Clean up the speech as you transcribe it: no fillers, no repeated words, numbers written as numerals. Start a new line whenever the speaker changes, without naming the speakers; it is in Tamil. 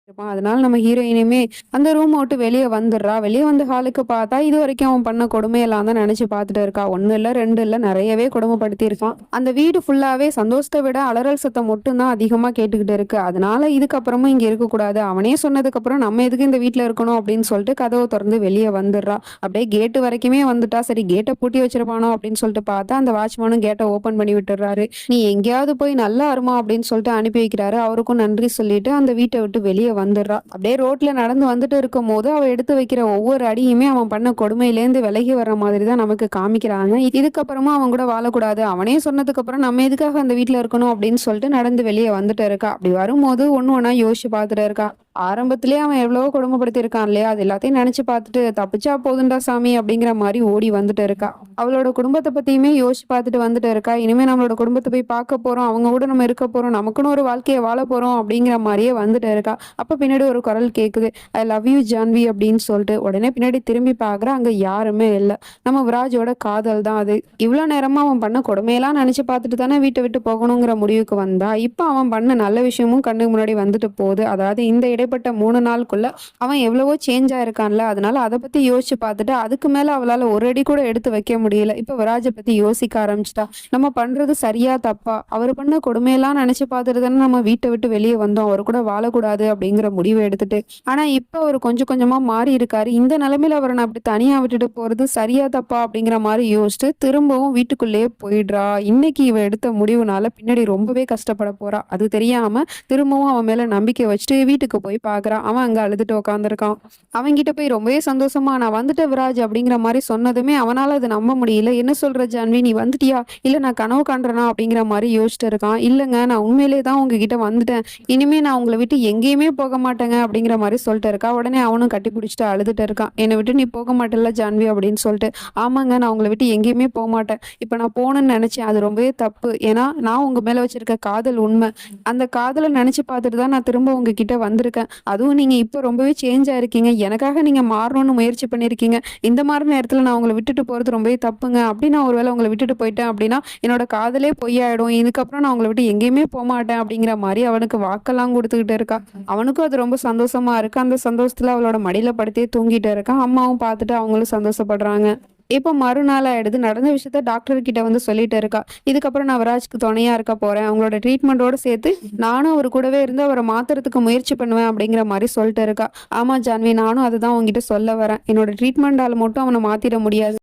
இருப்பான். அதனால நம்ம ஹீரோயினுமே அந்த ரூம விட்டு வெளிய வந்துடுறா. வெளிய வந்து ஹாலுக்கு பார்த்தா, இதுவரைக்கும் அவன் பண்ண கொடுமையெல்லாம் தான் நெனச்சு பார்த்துட்டு இருக்கா. 1 இல்ல, 2 இல்ல நெறையவே கொடுமைப்படுத்தியிருக்கான். அந்த வீடு ஃபுல்லாவே சந்தோஷத்த விட அலறல் சத்தம் மட்டும் தான் அதிகமா கேட்டுக்கிட்டு இருக்கு. அதனால இதுக்கப்புறமும் இங்க இருக்கக்கூடாது. அவனே சொன்னதுக்கப்புறம் நம்ம எதுக்கு இந்த வீட்ல இருக்கணும் அப்படின்னு சொல்லிட்டு கதவ தொறந்து வெளிய வந்துடுறா. அப்படியே கேட் வரைக்குமே வந்துட்டா. சரி கேட்ட பூட்டி வச்சிருப்பானோ அப்படின்னு சொல்லிட்டு பார்த்தா, அந்த வாட்ச்மேனும் கேட்ட ஓப்பன் பண்ணி விட்டுர்றாரு. "நீ எங்கேயாவது போய் நல்லா இருமா" அப்படின்னு சொல்லிட்டு அனுப்பி வைக்கிறாரு. அவருக்கும் நன்றி சொல்லிட்டு அந்த வீட்ட விட்டு வெளிய வந்துடுறா. அப்படியே ரோட்ல நடந்து வந்துட்டு இருக்கும்போது, அவ எடுத்து வைக்கிற ஒவ்வொரு அடியுமே அவன் பண்ண கொடுமையிலேருந்து விலகி வர்ற மாதிரி தான் நமக்கு காமிக்கிறாங்க. இதுக்கப்புறமா அவன் கூட வாழக்கூடாது. அவனே சொன்னதுக்கு அப்புறம் நம்ம எதுக்காக அந்த வீட்ல இருக்கணும் அப்படின்னு சொல்லிட்டு நடந்து வெளிய வந்துட்டு இருக்கா. அப்படி வரும்போது ஒண்ணு ஒண்ணா யோசிச்சு பார்த்துட்டு இருக்கா. ஆரம்பத்திலேயே அவன் எவ்வளவோ கொடுமைப்படுத்தியிருக்கான் இல்லையா? அது எல்லாத்தையும் நெனச்சு பார்த்துட்டு, "தப்பிச்சா போதும்டா சாமி" அப்படிங்கிற மாரி ஓடி வந்துட்டு இருக்கா. அவளோட குடும்பத்த பத்தியுமே யோசிச்சு பார்த்துட்டு வந்துட்டு இருக்கா. இனிமே நம்மளோட குடும்பத்த போய் பார்க்க போறோம். அவங்க கூட நம்ம இருக்க போறோம். நமக்குன்னு ஒரு வாழ்க்கைய வாழ போறோம் அப்படிங்கிற மாரியே வந்துட்டு இருக்கா. அப்ப பின்னாடி ஒரு குரல் கேக்குது. "ஐ லவ் யூ ஜான்வி" அப்படின்னு சொல்லிட்டு. உடனே பின்னாடி திரும்பி பார்க்குறா. அங்க யாருமே இல்ல. நம்ம விராஜோட காதல் தான் அது. இவ்ளோ நேரமா அவன் பண்ண கொடுமையெல்லாம் நெனச்சு பார்த்துட்டு தானே வீட்ட விட்டு போகணுங்கிற முடிவுக்கு வந்தா. இப்ப அவன் பண்ண நல்ல விஷயமும் கண்ணுக்கு முன்னாடி வந்துட்டு போகுது. அதாவது இந்த இடைப்பட்ட 3 நாளுக்குள்ள அவன் எவ்வளவோ சேஞ்ச் ஆயிருக்கான்ல. அதனால அத பத்தி யோசிச்சு பார்த்துட்டு, அதுக்கு மேல அவளால ஒரு அடி கூட எடுத்து வைக்க முடியல. இப்ப விராஜ பத்தி யோசிக்க ஆரம்பிச்சுட்டா. நம்ம பண்றது சரியா? தப்பா? அவரு பண்ண கொடுமையெல்லாம் நெனச்சு பார்த்துட்டு தானே நம்ம வீட்ட விட்டு வெளிய வந்தோம். அவரு கூட வாழக்கூடாது அப்படிங்கிற முடிவு எடுத்துட்டு. ஆனா இப்ப அவரு கொஞ்சம் கொஞ்சமா மாறி இருக்காரு. இந்த நிலைமையில அவர நான் அப்படி தனியா விட்டுட்டு போறது சரியா? தப்பா? அப்படிங்கிற மாரி யோசிச்சுட்டு திரும்பவும் வீட்டுக்குள்ளேயே போயிடுறா. இன்னைக்கு இவ எடுத்த முடிவுனால பின்னாடி ரொம்பவே கஷ்டப்பட போறா. அது தெரியாம திரும்பவும் அவன் மேல நம்பிக்கை வச்சுட்டு வீட்டுக்கு போய் பார்க்குறான். அவன் அங்க அழுதுட்டு உட்காந்துருக்கான். அவன்கிட்ட போய் ரொம்பவே சந்தோஷமா, "நான் வந்துட்டேன் விராஜ்" அப்படிங்கிற மாரி சொன்னதுமே அவனால அத நம்ப முடியல. "என்ன சொல்ற ஜான்வி? நீ வந்துட்டியா? இல்ல நான் கனவு காண்றேனா?" அப்படிங்கிற மாரி யோசிச்சுட்டு இருக்கான். "இல்லங்க, நான் உண்மையிலேயே தான் உங்ககிட்ட வந்துட்டேன். இனிமே நான் உங்கள விட்டு எங்கேயுமே போக மாட்டேங்க" அப்படிங்கிற மாரி சொல்லிட்டு இருக்கா. உடனே அவனும் கட்டி பிடிச்சுட்டு அழுதுட்டு இருக்கான். "என்னை விட்டு நீ போக மாட்டல்ல ஜான்வி" அப்படின்னு சொல்லிட்டு. "ஆமாங்க, நான் உங்கள விட்டு எங்கேயுமே போமாட்டேன். இப்ப நான் போணும்னு நெனச்சேன். அது ரொம்பவே தப்பு. ஏன்னா நான் உங்க மேல வச்சிருக்க காதல் உண்ம. அந்த காதல நெனச்சு பார்த்துட்டு தான் நான் திரும்ப உங்ககிட்ட வந்திருக்கேன். அதுவும் நீங்க இப்ப ரொம்பவே சேஞ்ச் ஆயிருக்கீங்க. எனக்காக நீங்க மாறணும்னு முயற்சி பண்ணியிருக்கீங்க. இந்த மாரி நேரத்துல நான் உங்கள விட்டுட்டு போறது ரொம்பவே தப்புங்க. அப்படி நான் ஒரு வேள உங்கள விட்டுட்டு போயிட்டேன் அப்படின்னா, என்னோட காதலே பொய்யாயிடும். இதுக்கப்புறம் நான் உங்கள விட்டு எங்கேயுமே போமாட்டேன்" அப்படிங்கிற மாரி அவனுக்கு வாக்கெல்லாம் குடுத்துக்கிட்டு இருக்கா. அவனுக்கும் அது ரொம்ப சந்தோஷமா இருக்கு. அந்த சந்தோஷத்துல அவளோட மடியில படுத்தே தூங்கிட்டு இருக்கான். அம்மாவும் பார்த்துட்டு அவங்களும் சந்தோஷப்படுறாங்க. இப்ப மறுநாள் ஆயிடுது. நடந்த விஷயத்த டாக்டர் கிட்ட வந்து சொல்லிட்டு இருக்கா. "இதுக்கப்புறம் நான் விராஜ்க்கு துணையா இருக்க போறேன். அவங்களோட ட்ரீட்மெண்டோட சேர்த்து நானும் அவரு கூடவே இருந்து அவர மாத்துறதுக்கு முயற்சி பண்ணுவேன்" அப்படிங்கிற மாரி சொல்லிட்டு இருக்கா. "ஆமா ஜான்வி, நானும் அதுதான் உன்கிட்ட சொல்ல வரேன். என்னோட ட்ரீட்மெண்டால மட்டும் அவன மாத்திட முடியாது.